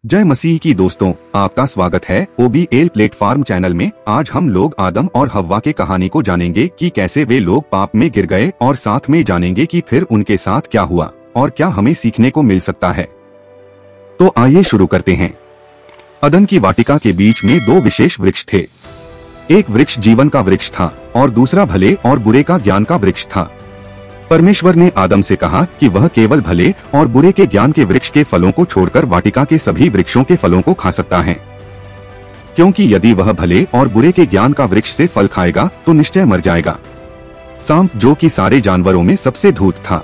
जय मसीह की दोस्तों, आपका स्वागत है OBL प्लेटफॉर्म चैनल में। आज हम लोग आदम और हव्वा के कहानी को जानेंगे कि कैसे वे लोग पाप में गिर गए और साथ में जानेंगे कि फिर उनके साथ क्या हुआ और क्या हमें सीखने को मिल सकता है। तो आइए शुरू करते हैं। अदन की वाटिका के बीच में दो विशेष वृक्ष थे। एक वृक्ष जीवन का वृक्ष था और दूसरा भले और बुरे का ज्ञान का वृक्ष था। परमेश्वर ने आदम से कहा कि वह केवल भले और बुरे के ज्ञान के वृक्ष के फलों को छोड़कर वाटिका के सभी वृक्षों के फलों को खा सकता है, क्योंकि यदि वह भले और बुरे के ज्ञान का वृक्ष से फल खाएगा तो निश्चय मर जाएगा। सांप, जो कि सारे जानवरों में सबसे धूर्त था,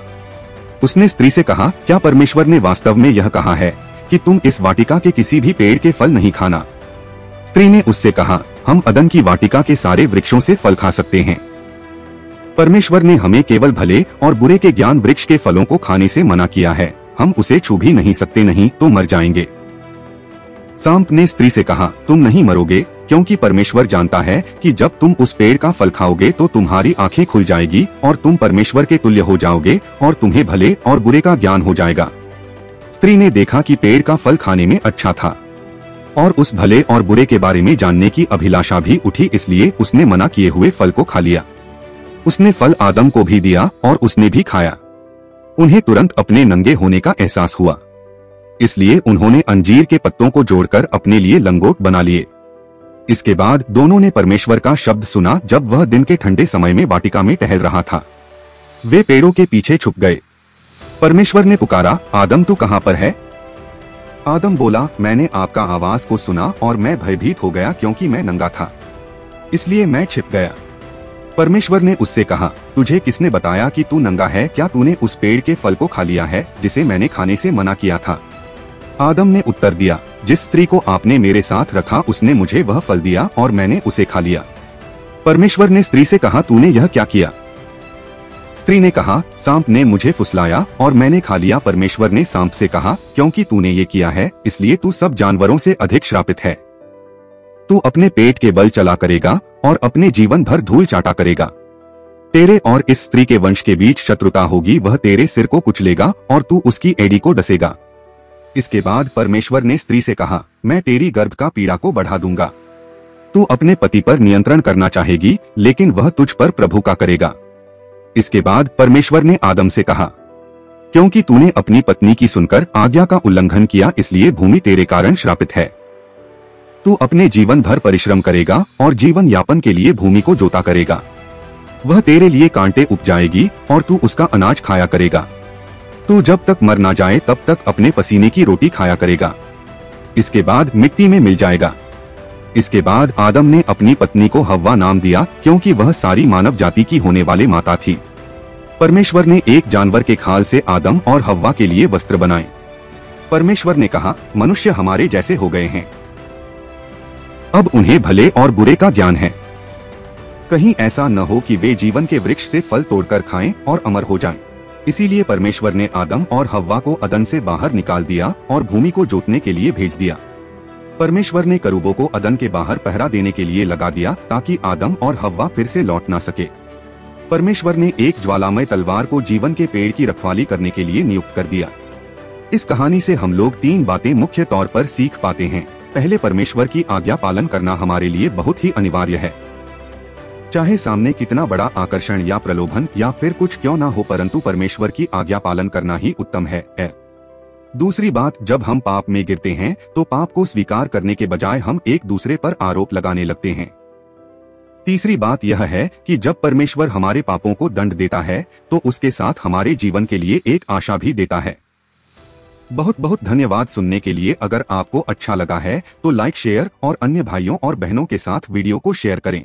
उसने स्त्री से कहा, क्या परमेश्वर ने वास्तव में यह कहा है कि तुम इस वाटिका के किसी भी पेड़ के फल नहीं खाना? स्त्री ने उससे कहा, हम अदन की वाटिका के सारे वृक्षों से फल खा सकते हैं। परमेश्वर ने हमें केवल भले और बुरे के ज्ञान वृक्ष के फलों को खाने से मना किया है, हम उसे छू भी नहीं सकते, नहीं तो मर जाएंगे। सांप ने स्त्री से कहा, तुम नहीं मरोगे, क्योंकि परमेश्वर जानता है कि जब तुम उस पेड़ का फल खाओगे तो तुम्हारी आंखें खुल जाएगी और तुम परमेश्वर के तुल्य हो जाओगे और तुम्हें भले और बुरे का ज्ञान हो जाएगा। स्त्री ने देखा कि पेड़ का फल खाने में अच्छा था और उस भले और बुरे के बारे में जानने की अभिलाषा भी उठी, इसलिए उसने मना किए हुए फल को खा लिया। उसने फल आदम को भी दिया और उसने भी खाया। उन्हें तुरंत अपने नंगे होने का एहसास हुआ, इसलिए उन्होंने अंजीर के पत्तों को जोड़कर अपने लिए लंगोट बना लिए। इसके बाद दोनों ने परमेश्वर का शब्द सुना जब वह दिन के ठंडे समय में वाटिका में टहल रहा था। वे पेड़ों के पीछे छुप गए। परमेश्वर ने पुकारा, आदम तू कहां पर है? आदम बोला, मैंने आपका आवाज को सुना और मैं भयभीत हो गया क्योंकि मैं नंगा था, इसलिए मैं छिप गया। परमेश्वर ने उससे कहा, तुझे किसने बताया कि तू नंगा है? क्या तूने उस पेड़ के फल को खा लिया है जिसे मैंने खाने से मना किया था? आदम ने उत्तर दिया, जिस स्त्री को आपने मेरे साथ रखा उसने मुझे वह फल दिया और मैंने उसे खा लिया। परमेश्वर ने स्त्री से कहा, तूने यह क्या किया? स्त्री ने कहा, सांप ने मुझे फुसलाया और मैंने खा लिया। परमेश्वर ने सांप से कहा, क्योंकि तूने ये किया है इसलिए तू सब जानवरों से अधिक श्रापित है। तू अपने पेट के बल चला करेगा और अपने जीवन भर धूल चाटा करेगा। तेरे और इस स्त्री के वंश के बीच शत्रुता होगी, वह तेरे सिर को कुचलेगा और तू उसकी एड़ी को डसेगा। इसके बाद परमेश्वर ने स्त्री से कहा, मैं तेरी गर्भ का पीड़ा को बढ़ा दूंगा। तू अपने पति पर नियंत्रण करना चाहेगी, लेकिन वह तुझ पर प्रभु का करेगा। इसके बाद परमेश्वर ने आदम से कहा, क्योंकि तूने अपनी पत्नी की सुनकर आज्ञा का उल्लंघन किया, इसलिए भूमि तेरे कारण श्रापित है। तू अपने जीवन भर परिश्रम करेगा और जीवन यापन के लिए भूमि को जोता करेगा। वह तेरे लिए कांटे उपजाएगी और तू उसका अनाज खाया करेगा। तू जब तक मर ना जाए तब तक अपने पसीने की रोटी खाया करेगा। इसके बाद मिट्टी में मिल जाएगा। इसके बाद आदम ने अपनी पत्नी को हव्वा नाम दिया, क्योंकि वह सारी मानव जाति की होने वाली माता थी। परमेश्वर ने एक जानवर के खाल से आदम और हव्वा के लिए वस्त्र बनाए। परमेश्वर ने कहा, मनुष्य हमारे जैसे हो गए हैं, अब उन्हें भले और बुरे का ज्ञान है। कहीं ऐसा न हो कि वे जीवन के वृक्ष से फल तोड़कर खाएं और अमर हो जाएं। इसीलिए परमेश्वर ने आदम और हव्वा को अदन से बाहर निकाल दिया और भूमि को जोतने के लिए भेज दिया। परमेश्वर ने करूबों को अदन के बाहर पहरा देने के लिए लगा दिया, ताकि आदम और हव्वा फिर से लौट ना सके। परमेश्वर ने एक ज्वालामय तलवार को जीवन के पेड़ की रखवाली करने के लिए नियुक्त कर दिया। इस कहानी से हम लोग 3 बातें मुख्य तौर पर सीख पाते हैं। पहले, परमेश्वर की आज्ञा पालन करना हमारे लिए बहुत ही अनिवार्य है। चाहे सामने कितना बड़ा आकर्षण या प्रलोभन या फिर कुछ क्यों ना हो, परंतु परमेश्वर की आज्ञा पालन करना ही उत्तम है। दूसरी बात, जब हम पाप में गिरते हैं तो पाप को स्वीकार करने के बजाय हम एक दूसरे पर आरोप लगाने लगते हैं। तीसरी बात यह है कि जब परमेश्वर हमारे पापों को दंड देता है तो उसके साथ हमारे जीवन के लिए एक आशा भी देता है। बहुत बहुत धन्यवाद सुनने के लिए। अगर आपको अच्छा लगा है तो लाइक, शेयर और अन्य भाइयों और बहनों के साथ वीडियो को शेयर करें।